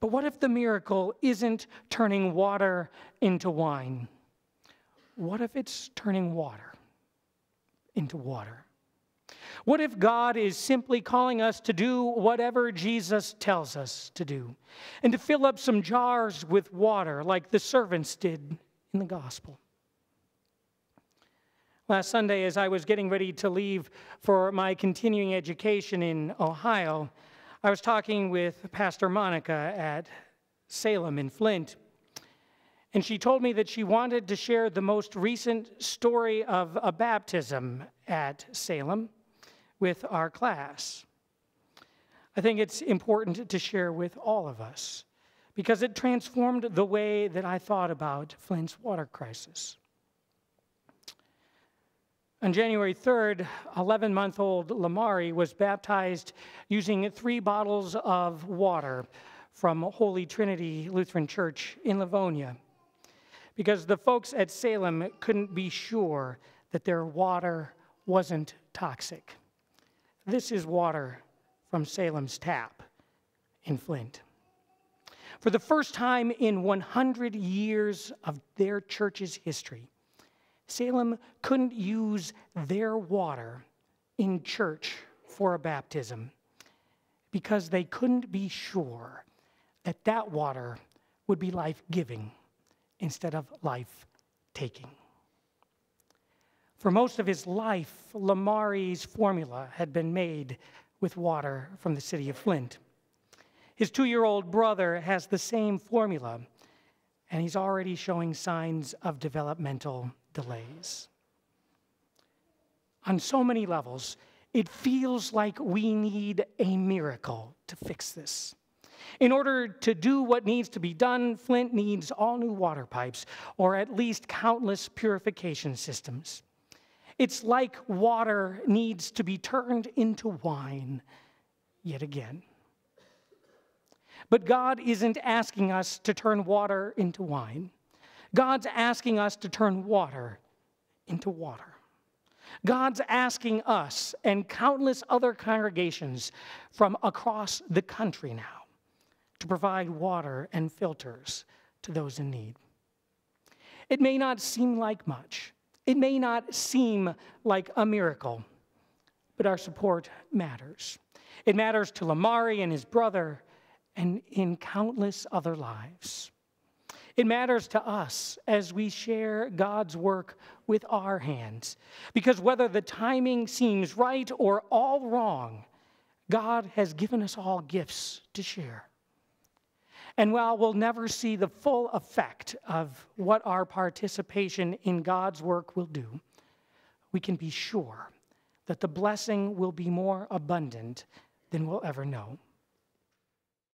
But what if the miracle isn't turning water into wine? What if it's turning water into water? What if God is simply calling us to do whatever Jesus tells us to do, and to fill up some jars with water like the servants did in the gospel? Last Sunday, as I was getting ready to leave for my continuing education in Ohio, I was talking with Pastor Monica at Salem in Flint, and she told me that she wanted to share the most recent story of a baptism at Salem with our class. I think it's important to share with all of us because it transformed the way that I thought about Flint's water crisis. On January 3rd, 11-month-old Lamari was baptized using 3 bottles of water from Holy Trinity Lutheran Church in Livonia because the folks at Salem couldn't be sure that their water wasn't toxic. This is water from Salem's tap in Flint. For the first time in 100 years of their church's history, Salem couldn't use their water in church for a baptism because they couldn't be sure that that water would be life-giving instead of life-taking. For most of his life, Lamari's formula had been made with water from the city of Flint. His 2-year-old brother has the same formula, and he's already showing signs of developmental delays. On so many levels, it feels like we need a miracle to fix this. In order to do what needs to be done, Flint needs all new water pipes, or at least countless purification systems. It's like water needs to be turned into wine yet again. But God isn't asking us to turn water into wine. God's asking us to turn water into water. God's asking us and countless other congregations from across the country now to provide water and filters to those in need. It may not seem like much. It may not seem like a miracle, but our support matters. It matters to Lamari and his brother and in countless other lives. It matters to us as we share God's work with our hands, because whether the timing seems right or all wrong, God has given us all gifts to share. And while we'll never see the full effect of what our participation in God's work will do, we can be sure that the blessing will be more abundant than we'll ever know.